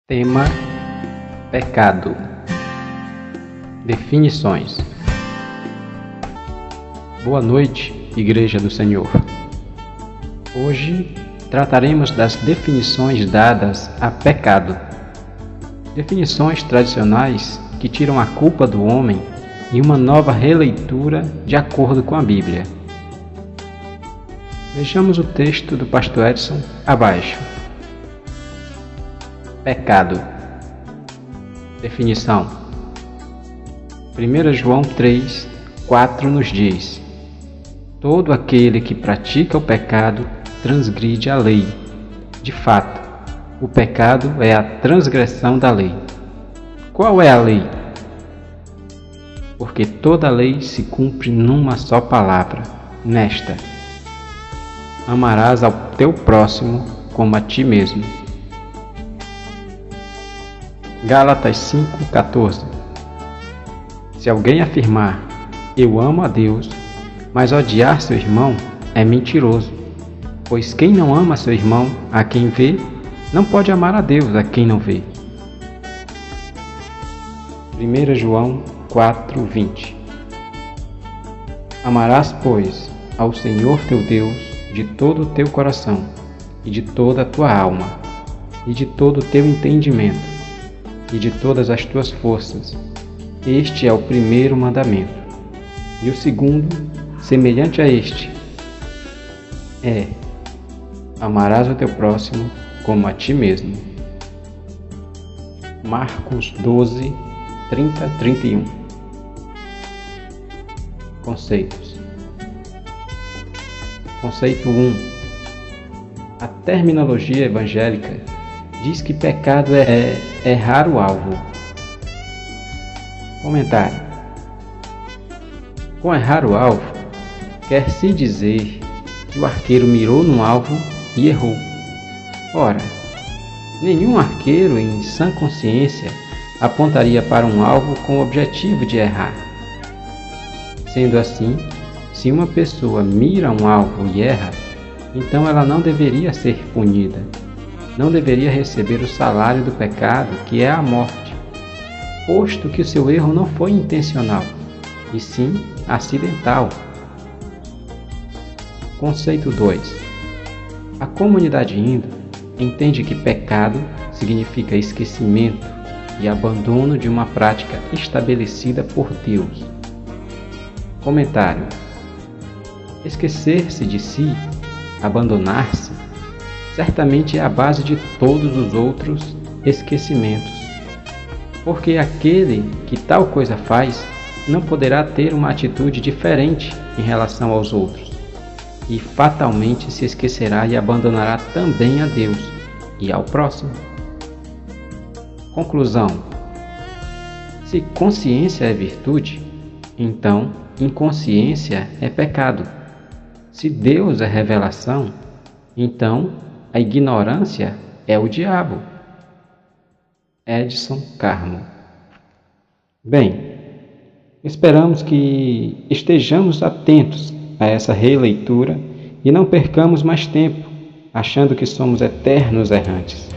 Tema: pecado. Definições. Boa noite, Igreja do Senhor. Hoje trataremos das definições dadas a pecado. Definições tradicionais que tiram a culpa do homem e uma nova releitura de acordo com a Bíblia. Vejamos o texto do pastor Edson abaixo. Pecado. Definição. 1 João 3:4 nos diz: todo aquele que pratica o pecado transgride a lei. De fato, o pecado é a transgressão da lei. Qual é a lei? Porque toda lei se cumpre numa só palavra, nesta: amarás ao teu próximo como a ti mesmo. Gálatas 5:14. Se alguém afirmar, eu amo a Deus, mas odiar seu irmão, é mentiroso. Pois quem não ama seu irmão, a quem vê, não pode amar a Deus, a quem não vê. 1 João 4:20. Amarás, pois, ao Senhor teu Deus de todo o teu coração, e de toda a tua alma, e de todo o teu entendimento, e de todas as tuas forças. Este é o primeiro mandamento. E o segundo, semelhante a este, é: amarás o teu próximo como a ti mesmo. Marcos 12:30-31. Conceitos. Conceito 1. A terminologia evangélica diz que pecado é errar o alvo. Comentário. Com errar o alvo, quer-se dizer que o arqueiro mirou no alvo e errou. Ora, nenhum arqueiro em sã consciência apontaria para um alvo com o objetivo de errar. Sendo assim, se uma pessoa mira um alvo e erra, então ela não deveria ser punida. Não deveria receber o salário do pecado, que é a morte, posto que o seu erro não foi intencional, e sim acidental. Conceito 2. A comunidade hindu entende que pecado significa esquecimento e abandono de uma prática estabelecida por Deus. Comentário. Esquecer-se de si, abandonar-se, certamente é a base de todos os outros esquecimentos, porque aquele que tal coisa faz não poderá ter uma atitude diferente em relação aos outros, e fatalmente se esquecerá e abandonará também a Deus e ao próximo. Conclusão. Se consciência é virtude, então inconsciência é pecado. Se Deus é revelação, então a ignorância é o diabo. Edson Carmo. Bem, esperamos que estejamos atentos a essa releitura e não percamos mais tempo achando que somos eternos errantes.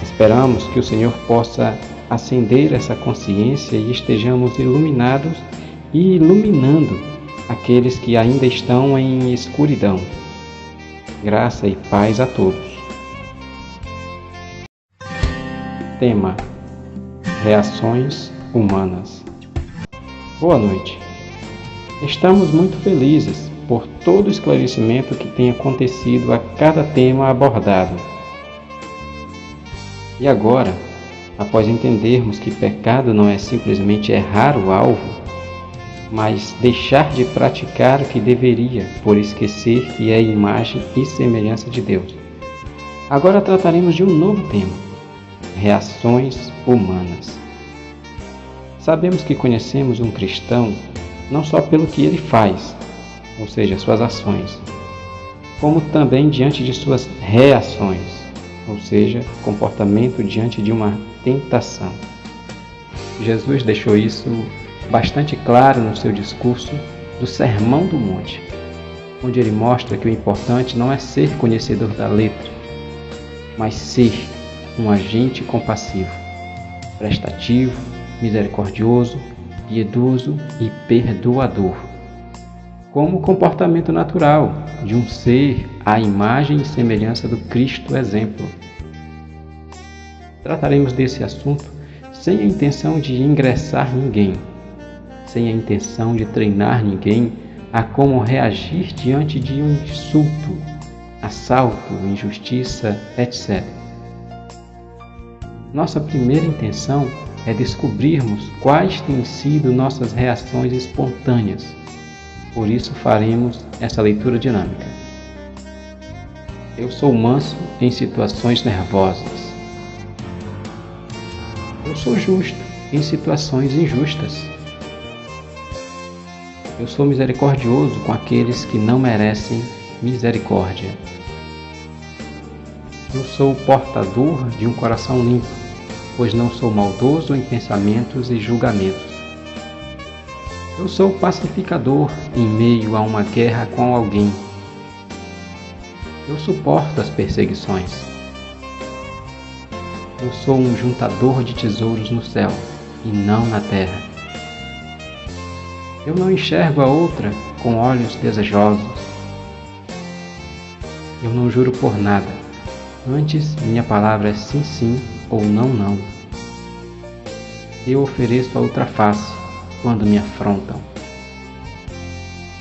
Esperamos que o Senhor possa acender essa consciência e estejamos iluminados e iluminando aqueles que ainda estão em escuridão. Graça e paz a todos. Tema: reações humanas. Boa noite. Estamos muito felizes por todo o esclarecimento que tem acontecido a cada tema abordado. E agora, após entendermos que pecado não é simplesmente errar o alvo, mas deixar de praticar o que deveria por esquecer que é imagem e semelhança de Deus. Agora trataremos de um novo tema: reações humanas. Sabemos que conhecemos um cristão não só pelo que ele faz, ou seja, suas ações, como também diante de suas reações, ou seja, comportamento diante de uma tentação. Jesus deixou isso bastante claro no seu discurso do Sermão do Monte, onde ele mostra que o importante não é ser conhecedor da letra, mas ser um agente compassivo, prestativo, misericordioso, piedoso e perdoador, como comportamento natural de um ser à imagem e semelhança do Cristo exemplo. Trataremos desse assunto sem a intenção de ingressar ninguém, sem a intenção de treinar ninguém a como reagir diante de um insulto, assalto, injustiça, etc. Nossa primeira intenção é descobrirmos quais têm sido nossas reações espontâneas. Por isso faremos essa leitura dinâmica. Eu sou manso em situações nervosas. Eu sou justo em situações injustas. Eu sou misericordioso com aqueles que não merecem misericórdia. Eu sou portador de um coração limpo, pois não sou maldoso em pensamentos e julgamentos. Eu sou pacificador em meio a uma guerra com alguém. Eu suporto as perseguições. Eu sou um juntador de tesouros no céu e não na terra. Eu não enxergo a outra com olhos desejosos. Eu não juro por nada. Antes, minha palavra é sim, sim ou não, não. Eu ofereço a outra face quando me afrontam.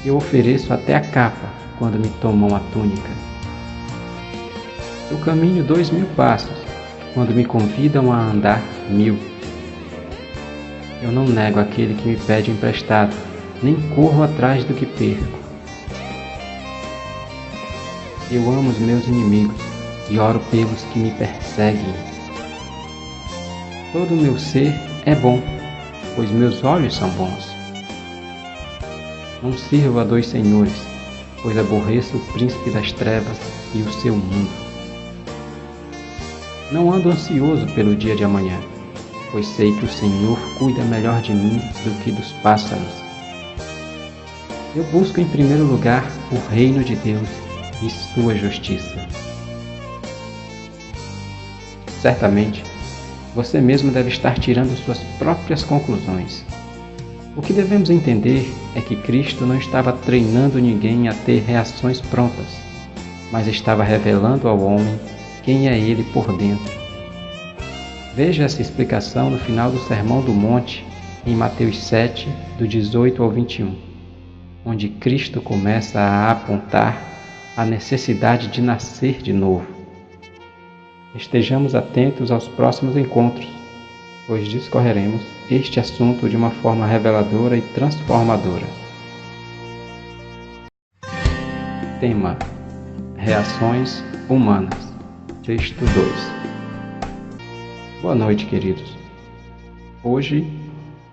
Eu ofereço até a capa quando me tomam a túnica. Eu caminho 2000 passos quando me convidam a andar 1000. Eu não nego aquele que me pede emprestado, nem corro atrás do que perco. Eu amo os meus inimigos e oro pelos que me perseguem. Todo o meu ser é bom, pois meus olhos são bons. Não sirvo a dois senhores, pois aborreço o príncipe das trevas e o seu mundo. Não ando ansioso pelo dia de amanhã, pois sei que o Senhor cuida melhor de mim do que dos pássaros. Eu busco em primeiro lugar o reino de Deus e sua justiça. Certamente, você mesmo deve estar tirando suas próprias conclusões. O que devemos entender é que Cristo não estava treinando ninguém a ter reações prontas, mas estava revelando ao homem quem é ele por dentro. Veja essa explicação no final do Sermão do Monte, em Mateus 7, do 18 ao 21, onde Cristo começa a apontar a necessidade de nascer de novo. Estejamos atentos aos próximos encontros, pois discorreremos este assunto de uma forma reveladora e transformadora. Tema: Reações humanas. Texto 2. Boa noite, queridos. Hoje,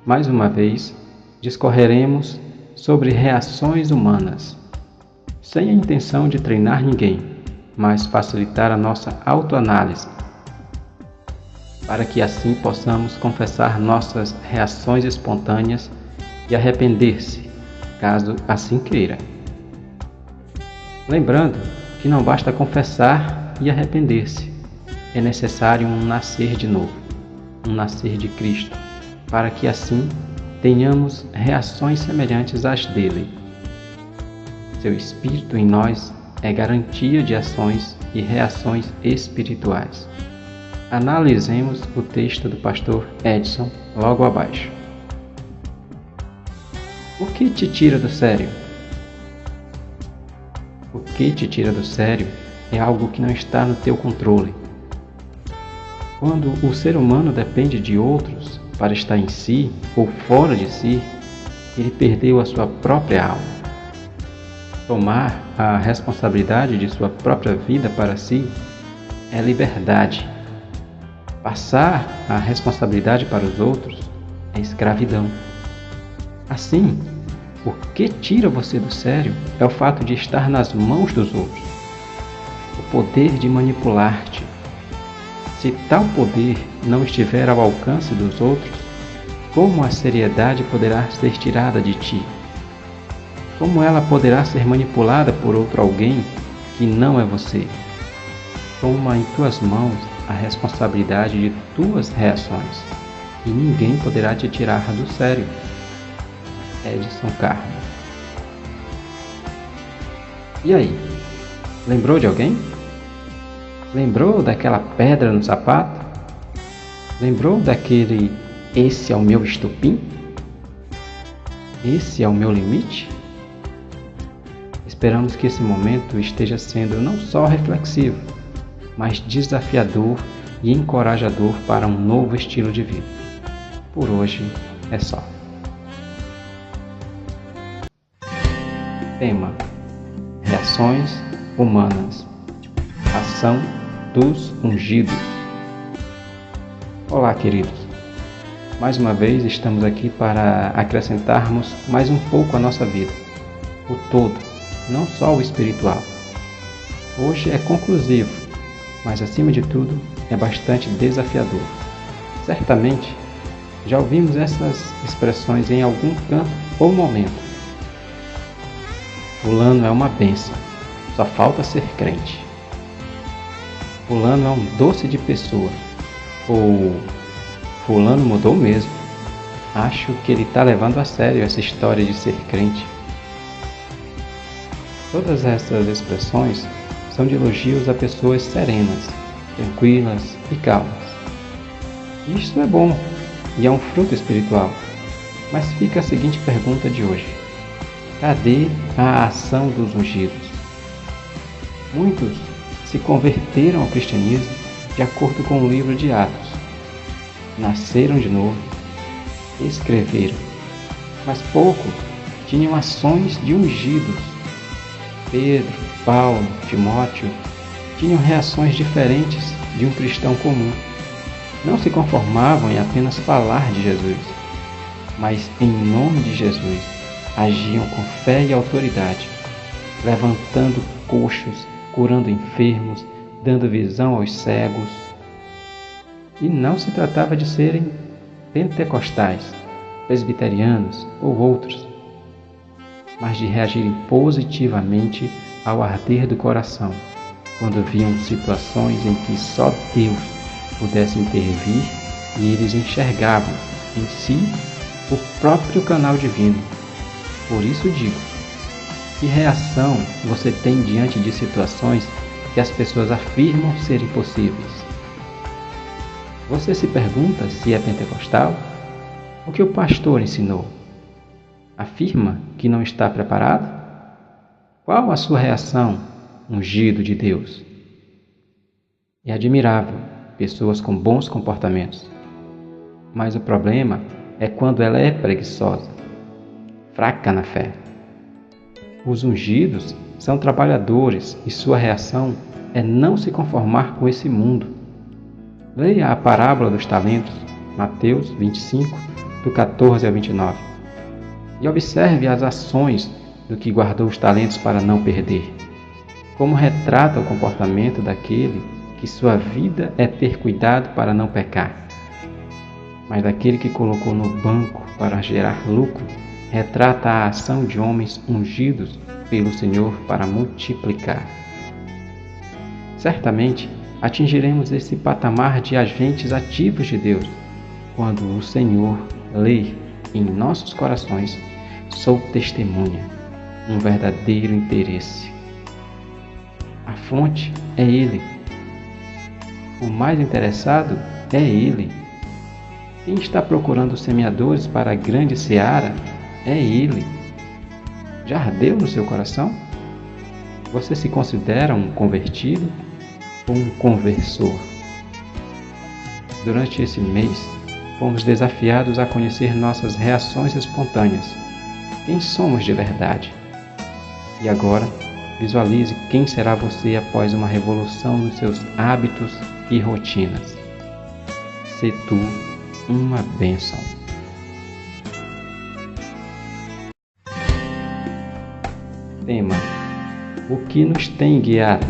mais uma vez, discorreremos sobre reações humanas, sem a intenção de treinar ninguém, mas facilitar a nossa autoanálise, para que assim possamos confessar nossas reações espontâneas e arrepender-se, caso assim queira. Lembrando que não basta confessar e arrepender-se, é necessário um nascer de novo, um nascer de Cristo, para que assim tenhamos reações semelhantes às dele. Seu Espírito em nós é garantia de ações e reações espirituais. Analisemos o texto do pastor Edson logo abaixo. O que te tira do sério? O que te tira do sério é algo que não está no teu controle. Quando o ser humano depende de outros para estar em si ou fora de si, ele perdeu a sua própria alma. Tomar a responsabilidade de sua própria vida para si é liberdade. Passar a responsabilidade para os outros é escravidão. Assim, o que tira você do sério é o fato de estar nas mãos dos outros, o poder de manipular-te. Se tal poder não estiver ao alcance dos outros, como a seriedade poderá ser tirada de ti? Como ela poderá ser manipulada por outro alguém que não é você? Toma em tuas mãos a responsabilidade de tuas reações e ninguém poderá te tirar do sério. Edson Carmo. E aí? Lembrou de alguém? Lembrou daquela pedra no sapato? Lembrou daquele "esse é o meu estupim"? Esse é o meu limite? Esperamos que esse momento esteja sendo não só reflexivo, mas desafiador e encorajador para um novo estilo de vida. Por hoje é só. Tema: Reações humanas. Ação dos ungidos. Olá, queridos. Mais uma vez estamos aqui para acrescentarmos mais um pouco à nossa vida, o todo, não só o espiritual. Hoje é conclusivo, mas acima de tudo é bastante desafiador. Certamente já ouvimos essas expressões em algum canto ou momento. Fulano é uma bênção, só falta ser crente. Fulano é um doce de pessoa. Ou fulano mudou mesmo. Acho que ele está levando a sério essa história de ser crente. Todas essas expressões são de elogios a pessoas serenas, tranquilas e calmas. Isso é bom e é um fruto espiritual. Mas fica a seguinte pergunta de hoje: cadê a ação dos ungidos? Muitos se converteram ao cristianismo de acordo com o livro de Atos. Nasceram de novo, escreveram, mas poucos tinham ações de ungidos. Pedro, Paulo, Timóteo tinham reações diferentes de um cristão comum. Não se conformavam em apenas falar de Jesus, mas em nome de Jesus agiam com fé e autoridade, levantando coxos, curando enfermos, dando visão aos cegos. E não se tratava de serem pentecostais, presbiterianos ou outros, mas de reagirem positivamente ao arder do coração, quando viam situações em que só Deus pudesse intervir e eles enxergavam em si o próprio canal divino. Por isso digo: que reação você tem diante de situações que as pessoas afirmam serem possíveis? Você se pergunta se é pentecostal? O que o pastor ensinou? Afirma que não está preparado? Qual a sua reação, ungido de Deus? É admirável pessoas com bons comportamentos, mas o problema é quando ela é preguiçosa, fraca na fé. Os ungidos são trabalhadores e sua reação é não se conformar com esse mundo. Leia a parábola dos talentos, Mateus 25, do 14 ao 29, e observe as ações do que guardou os talentos para não perder, como retrata o comportamento daquele que sua vida é ter cuidado para não pecar, mas daquele que colocou no banco para gerar lucro, retrata a ação de homens ungidos pelo Senhor para multiplicar. Certamente atingiremos esse patamar de agentes ativos de Deus quando o Senhor lê em nossos corações: sou testemunha, um verdadeiro interesse. A fonte é Ele. O mais interessado é Ele. Quem está procurando semeadores para a grande seara é Ele. Já ardeu no seu coração? Você se considera um convertido ou um conversor? Durante esse mês, fomos desafiados a conhecer nossas reações espontâneas. Quem somos de verdade? E agora, visualize quem será você após uma revolução nos seus hábitos e rotinas. Sê tu uma bênção. Tema: o que nos tem guiado?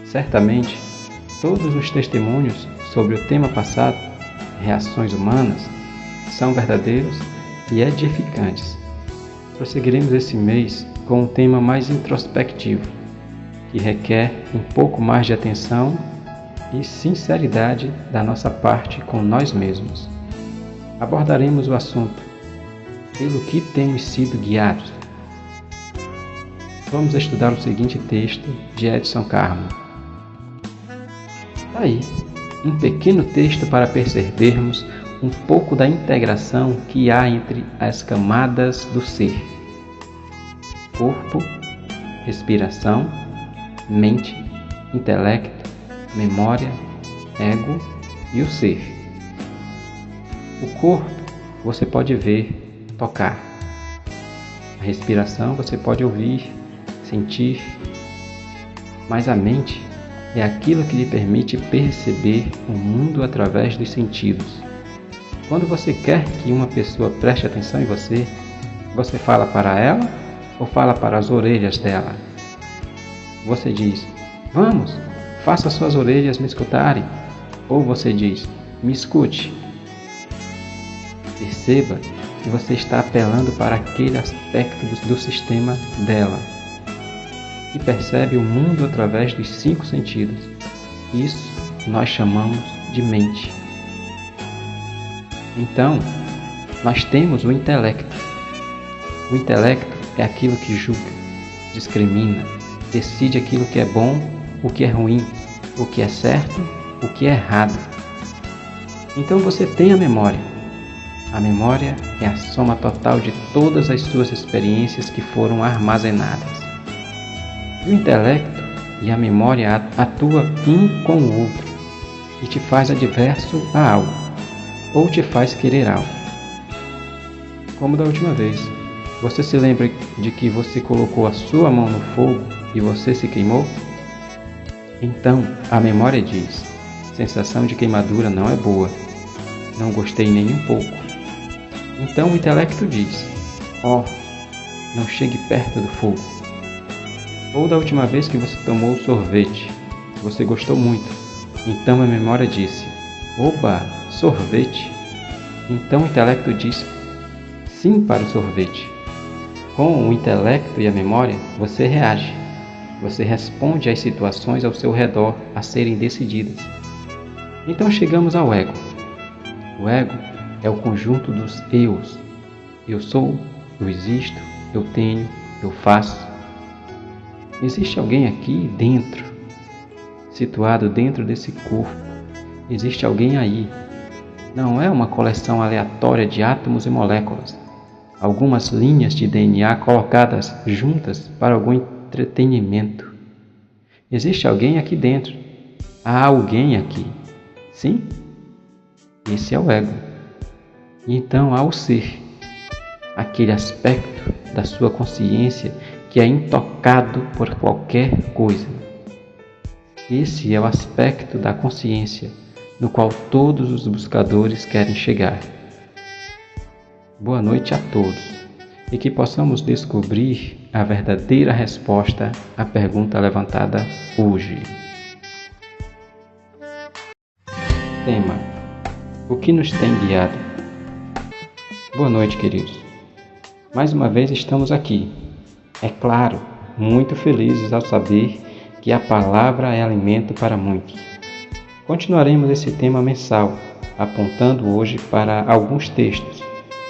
Certamente, todos os testemunhos sobre o tema passado, reações humanas, são verdadeiros e edificantes. Prosseguiremos esse mês com um tema mais introspectivo, que requer um pouco mais de atenção e sinceridade da nossa parte com nós mesmos. Abordaremos o assunto: pelo que temos sido guiados? Vamos estudar o seguinte texto de Edson Carmo. Aí, um pequeno texto para percebermos um pouco da integração que há entre as camadas do ser: corpo, respiração, mente, intelecto, memória, ego e o ser. O corpo você pode ver, tocar. A respiração você pode ouvir, sentir. Mas a mente é aquilo que lhe permite perceber o mundo através dos sentidos. Quando você quer que uma pessoa preste atenção em você, você fala para ela ou fala para as orelhas dela? Você diz: vamos, faça suas orelhas me escutarem. Ou você diz: me escute. Perceba que você está apelando para aquele aspecto do sistema dela, que percebe o mundo através dos 5 sentidos. Isso nós chamamos de mente. Então, nós temos o intelecto. O intelecto é aquilo que julga, discrimina, decide aquilo que é bom, o que é ruim, o que é certo, o que é errado. Então você tem a memória. A memória é a soma total de todas as suas experiências que foram armazenadas. O intelecto e a memória atuam um com o outro e te faz adverso a algo, ou te faz querer algo. Como da última vez, você se lembra de que você colocou a sua mão no fogo e você se queimou? Então, a memória diz: sensação de queimadura não é boa, não gostei nem um pouco. Então o intelecto diz: ó, não chegue perto do fogo. Ou da última vez que você tomou o sorvete, você gostou muito. Então a memória disse: oba, sorvete. Então o intelecto diz sim para o sorvete. Com o intelecto e a memória, você reage. Você responde às situações ao seu redor a serem decididas. Então chegamos ao ego. O ego é o conjunto dos eus. Eu sou, eu existo, eu tenho, eu faço. Existe alguém aqui dentro, situado dentro desse corpo. Existe alguém aí. Não é uma coleção aleatória de átomos e moléculas, algumas linhas de DNA colocadas juntas para algum entretenimento. Existe alguém aqui dentro. Há alguém aqui. Sim? Esse é o ego. E então há o ser, aquele aspecto da sua consciência que é intocado por qualquer coisa. Esse é o aspecto da consciência no qual todos os buscadores querem chegar. Boa noite a todos e que possamos descobrir a verdadeira resposta à pergunta levantada hoje. Tema: o que nos tem guiado? Boa noite, queridos. Mais uma vez estamos aqui. É claro, muito felizes ao saber que a palavra é alimento para muitos. Continuaremos esse tema mensal, apontando hoje para alguns textos,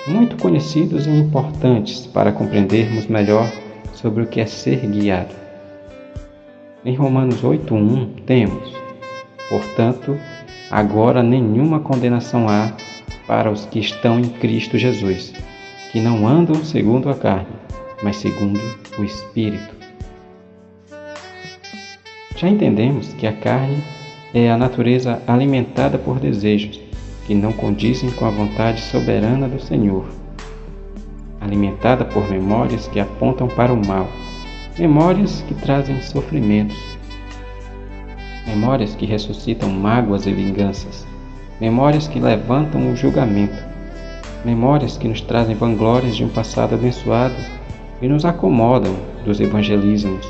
muito conhecidos e importantes para compreendermos melhor sobre o que é ser guiado. Em Romanos 8:1 temos: portanto, agora nenhuma condenação há para os que estão em Cristo Jesus, que não andam segundo a carne, mas segundo o Espírito. Já entendemos que a carne é a natureza alimentada por desejos que não condizem com a vontade soberana do Senhor, alimentada por memórias que apontam para o mal, memórias que trazem sofrimentos, memórias que ressuscitam mágoas e vinganças, memórias que levantam o julgamento, memórias que nos trazem vanglórias de um passado abençoado e nos acomodam dos evangelismos,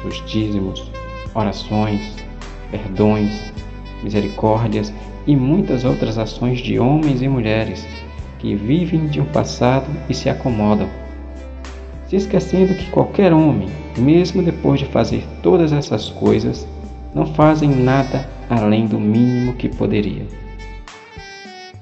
dos dízimos, orações, perdões, misericórdias e muitas outras ações de homens e mulheres que vivem de um passado e se acomodam, se esquecendo que qualquer homem, mesmo depois de fazer todas essas coisas, não fazem nada além do mínimo que poderia.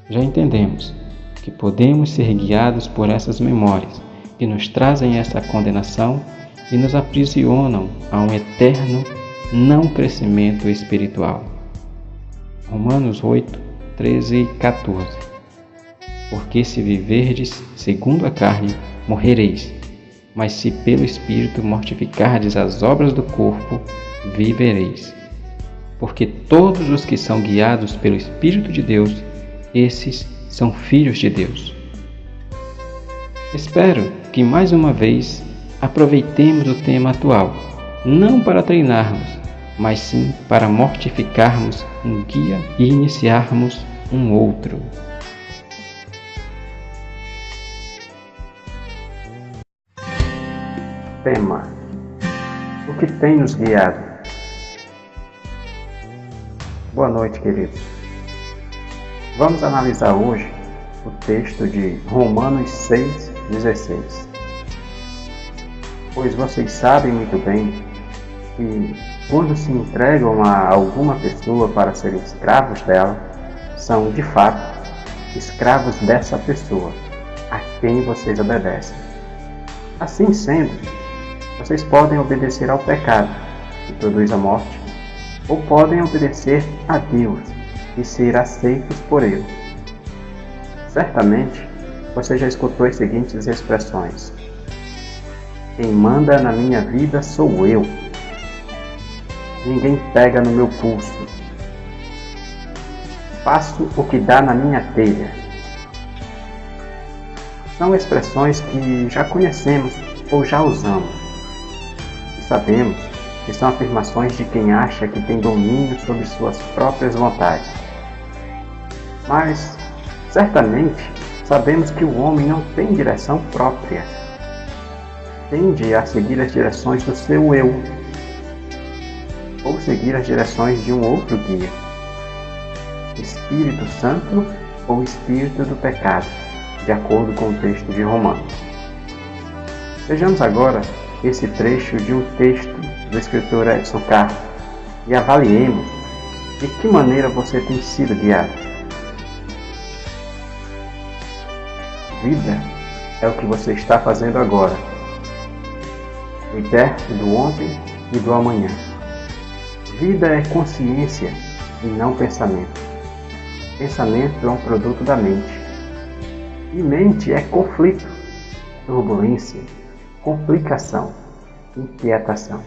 Já entendemos que podemos ser guiados por essas memórias que nos trazem essa condenação e nos aprisionam a um eterno não crescimento espiritual. Romanos 8, 13 e 14. Porque se viverdes segundo a carne, morrereis, mas se pelo Espírito mortificardes as obras do corpo, vivereis. Porque todos os que são guiados pelo Espírito de Deus, esses são filhos de Deus. Espero que mais uma vez aproveitemos o tema atual, não para treinarmos, mas sim para mortificarmos um guia e iniciarmos um outro. Tema: o que tem nos guiado? Boa noite, queridos. Vamos analisar hoje o texto de Romanos 6,16. Pois vocês sabem muito bem que quando se entregam a alguma pessoa para serem escravos dela, são de fato escravos dessa pessoa, a quem vocês obedecem. Assim sendo, vocês podem obedecer ao pecado, que produz a morte, ou podem obedecer a Deus e ser aceitos por Ele. Certamente, você já escutou as seguintes expressões: quem manda na minha vida sou eu. Ninguém pega no meu pulso. Faço o que dá na minha telha. São expressões que já conhecemos ou já usamos. E sabemos que são afirmações de quem acha que tem domínio sobre suas próprias vontades. Mas, certamente, sabemos que o homem não tem direção própria. Tende a seguir as direções do seu eu, ou seguir as direções de um outro guia, Espírito Santo ou Espírito do pecado, de acordo com o texto de Romanos. Vejamos agora esse trecho de um texto do escritor Edson Carter e avaliemos de que maneira você tem sido guiado. Vida é o que você está fazendo agora, liberto do ontem e do amanhã. Vida é consciência e não pensamento. Pensamento é um produto da mente. E mente é conflito, turbulência, complicação, inquietação.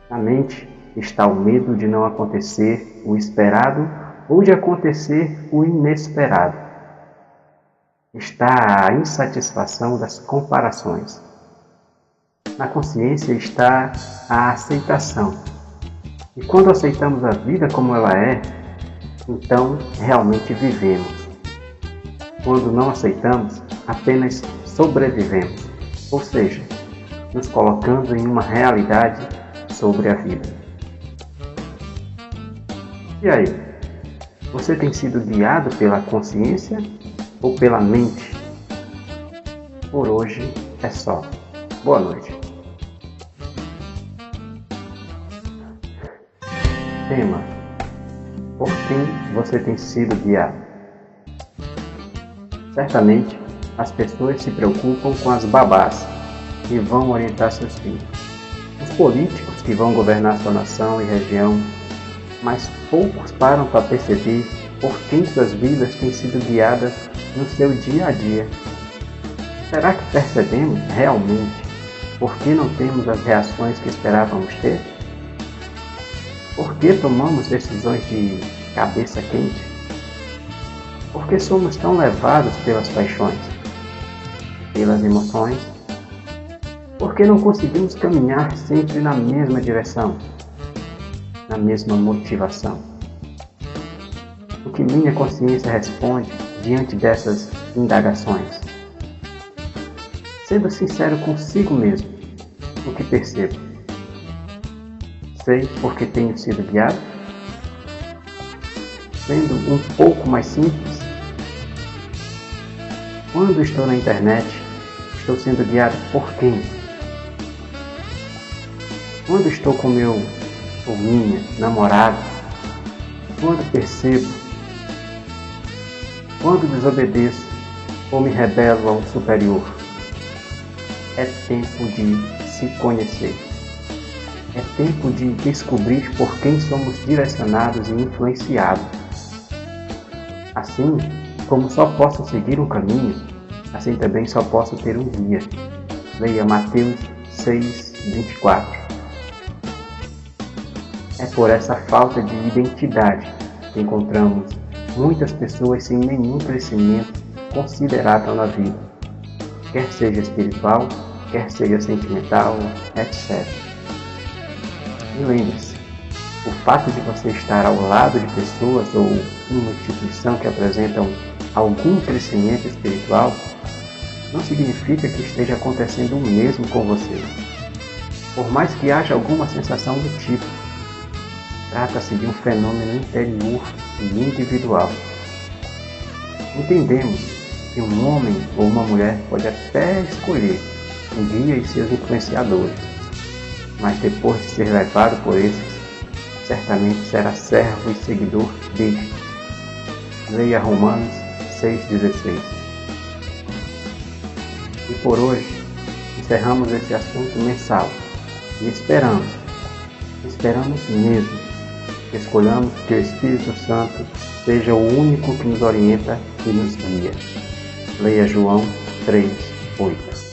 Na mente está o medo de não acontecer o esperado ou de acontecer o inesperado. Está a insatisfação das comparações. Na consciência está a aceitação. E quando aceitamos a vida como ela é, então realmente vivemos. Quando não aceitamos, apenas sobrevivemos, ou seja, nos colocando em uma realidade sobre a vida. E aí, você tem sido guiado pela consciência ou pela mente? Por hoje é só. Boa noite. Tema: por quem você tem sido guiado? Certamente, as pessoas se preocupam com as babás que vão orientar seus filhos, os políticos que vão governar sua nação e região, mas poucos param para perceber por quem suas vidas têm sido guiadas no seu dia a dia. Será que percebemos realmente por que não temos as reações que esperávamos ter? Por que tomamos decisões de cabeça quente? Por que somos tão levados pelas paixões, pelas emoções? Por que não conseguimos caminhar sempre na mesma direção, na mesma motivação? O que minha consciência responde diante dessas indagações? Sendo sincero consigo mesmo, o que percebo? Sei porque tenho sido guiado? Sendo um pouco mais simples, quando estou na internet, estou sendo guiado por quem? Quando estou com meu ou minha namorada, quando percebo, quando desobedeço ou me rebelo ao superior. É tempo de se conhecer. É tempo de descobrir por quem somos direcionados e influenciados. Assim como só posso seguir um caminho, assim também só posso ter um guia. Leia Mateus 6:24. É por essa falta de identidade que encontramos muitas pessoas sem nenhum crescimento considerável na vida, quer seja espiritual, quer seja sentimental, etc. E lembre-se, o fato de você estar ao lado de pessoas ou uma instituição que apresentam algum crescimento espiritual não significa que esteja acontecendo o mesmo com você. Por mais que haja alguma sensação do tipo, trata-se de um fenômeno interior e individual. Entendemos que um homem ou uma mulher pode até escolher um guia e seus influenciadores, mas depois de ser levado por esses, certamente será servo e seguidor destes. Leia Romanos 6,16. E por hoje, encerramos esse assunto mensal e esperamos mesmo, que escolhamos que o Espírito Santo seja o único que nos orienta e nos guia. Leia João 3:8.